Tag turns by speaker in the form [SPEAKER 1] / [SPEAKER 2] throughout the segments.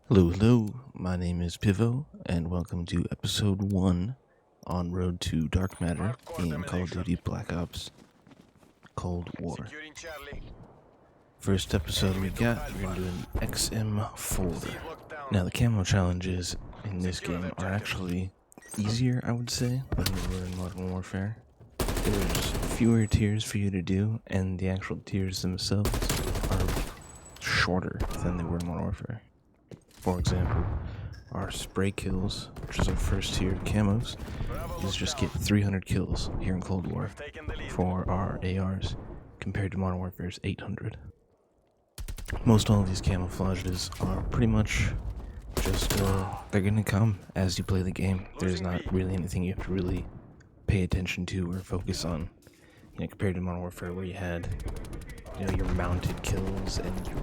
[SPEAKER 1] Hello, my name is Pivo, and welcome to episode 1 on Road to Dark Matter in Call of Duty Black Ops Cold War. First episode we got, we're going to do an XM4. Now the camo challenges in this game are actually easier, I would say, than they were in Modern Warfare. There's fewer tiers for you to do, and the actual tiers themselves are shorter than they were in Modern Warfare. For example, our spray kills, which is our first tier of camos, is just get 300 kills here in Cold War for our ARs, compared to Modern Warfare's 800. Most all of these camouflages are pretty much just, they're gonna come as you play the game. There's not really anything you have to really pay attention to or focus on, compared to Modern Warfare where you had, your mounted kills and your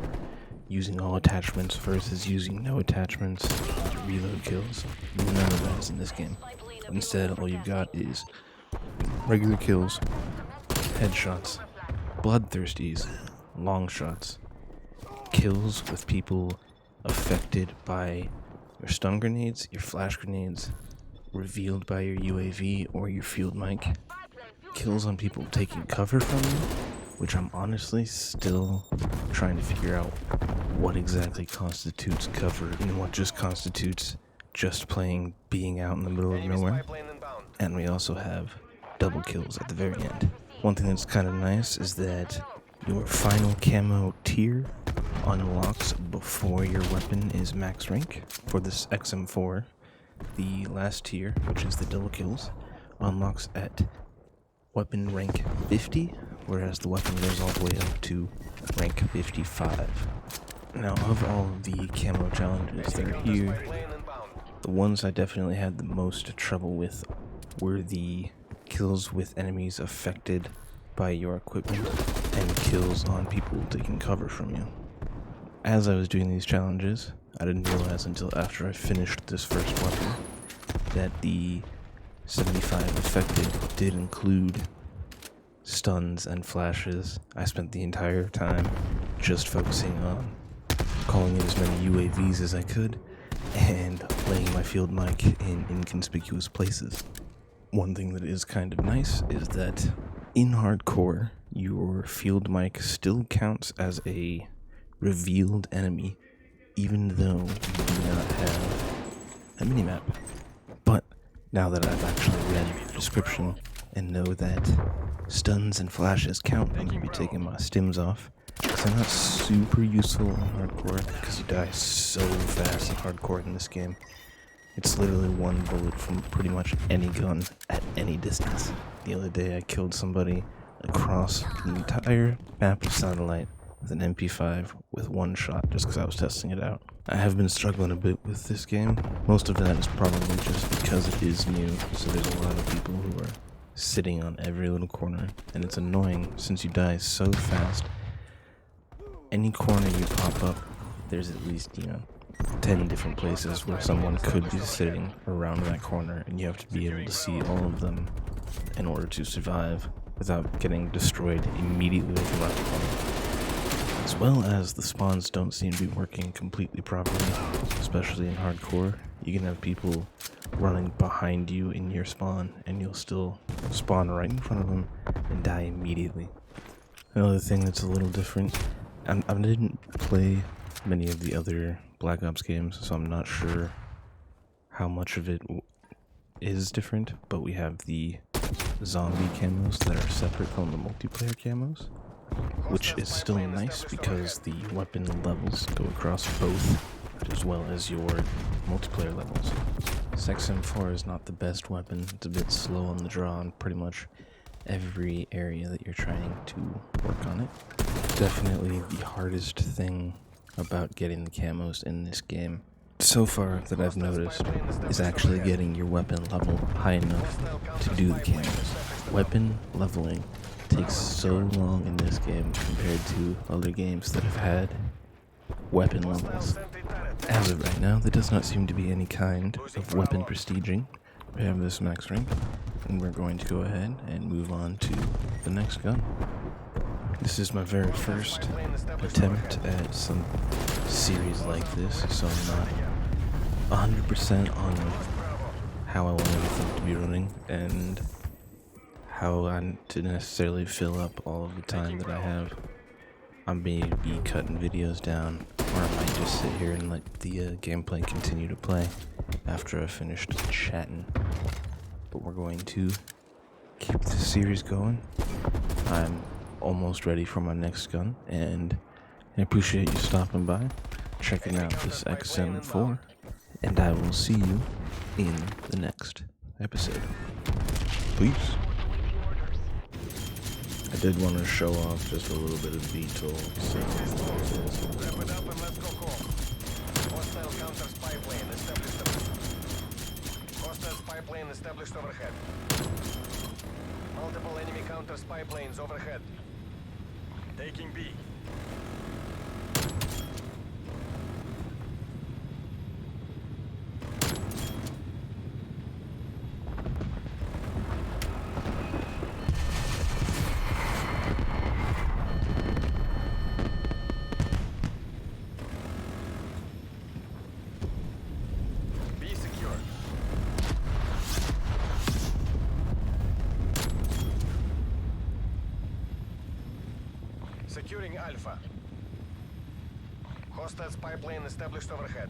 [SPEAKER 1] using all attachments versus using no attachments, reload kills. None of that is in this game. Instead, all you've got is regular kills, headshots, bloodthirsties, long shots, kills with people affected by your stun grenades, your flash grenades, revealed by your UAV or your field mic, kills on people taking cover from you, which I'm honestly still trying to figure out what exactly constitutes cover and what just constitutes just being out in the middle of nowhere. And we also have double kills at the very end. One thing that's kind of nice is that your final camo tier unlocks before your weapon is max rank. For this XM4, the last tier, which is the double kills, unlocks at weapon rank 50, whereas the weapon goes all the way up to rank 55. Now, of all of the camo challenges that are here, the ones I definitely had the most trouble with were the kills with enemies affected by your equipment and kills on people taking cover from you. As I was doing these challenges, I didn't realize until after I finished this first weapon that the 75 affected did include stuns and flashes. I spent the entire time just focusing on calling in as many UAVs as I could and laying my field mic in inconspicuous places. One thing that is kind of nice is that in hardcore, your field mic still counts as a revealed enemy, even though you do not have a minimap. But now that I've actually read the description and know that stuns and flashes count, I'm going to be taking my stims off. Because they're not super useful in hardcore, because you die so fast in hardcore in this game. It's literally one bullet from pretty much any gun at any distance. The other day I killed somebody across the entire map of Satellite with an MP5 with one shot just because I was testing it out. I have been struggling a bit with this game. Most of that is probably just because it is new, so there's a lot of people who are sitting on every little corner, and it's annoying since you die so fast. Any corner you pop up, there's at least, 10 different places where someone could be sitting around that corner, and you have to be able to see all of them in order to survive without getting destroyed immediately from that corner. As well as the spawns don't seem to be working completely properly, especially in hardcore. You can have people running behind you in your spawn, and you'll still spawn right in front of them and die immediately. Another thing that's a little different, I didn't play many of the other Black Ops games, so I'm not sure how much of it is different, but we have the zombie camos that are separate from the multiplayer camos, which is still nice because the weapon levels go across both, as well as your multiplayer levels. This XM4 is not the best weapon. It's a bit slow on the draw in pretty much every area that you're trying to work on it. Definitely the hardest thing about getting the camos in this game so far that I've noticed is actually getting your weapon level high enough to do the camos. Weapon leveling takes so long in this game compared to other games that have had weapon levels. As of right now, there does not seem to be any kind of weapon prestiging. We have this max rank, and we're going to go ahead and move on to the next gun. This is my very first attempt at some series like this, so I'm not 100% on how I want everything to be running and how I to necessarily fill up all of the time that I have. I may be cutting videos down, or I might just sit here and let the gameplay continue to play after I finished chatting. But we're going to keep this series going. I'm almost ready for my next gun, and I appreciate you stopping by, checking out this XM4, and I will see you in the next episode. Peace. I did want to show off just a little bit of VTOL.
[SPEAKER 2] Wrap it up and let's go home. Hostile counter spy plane established. Hostile spy plane established overhead. Multiple enemy counter spy planes overhead. Taking B. Securing Alpha. Hostile spy plane established overhead.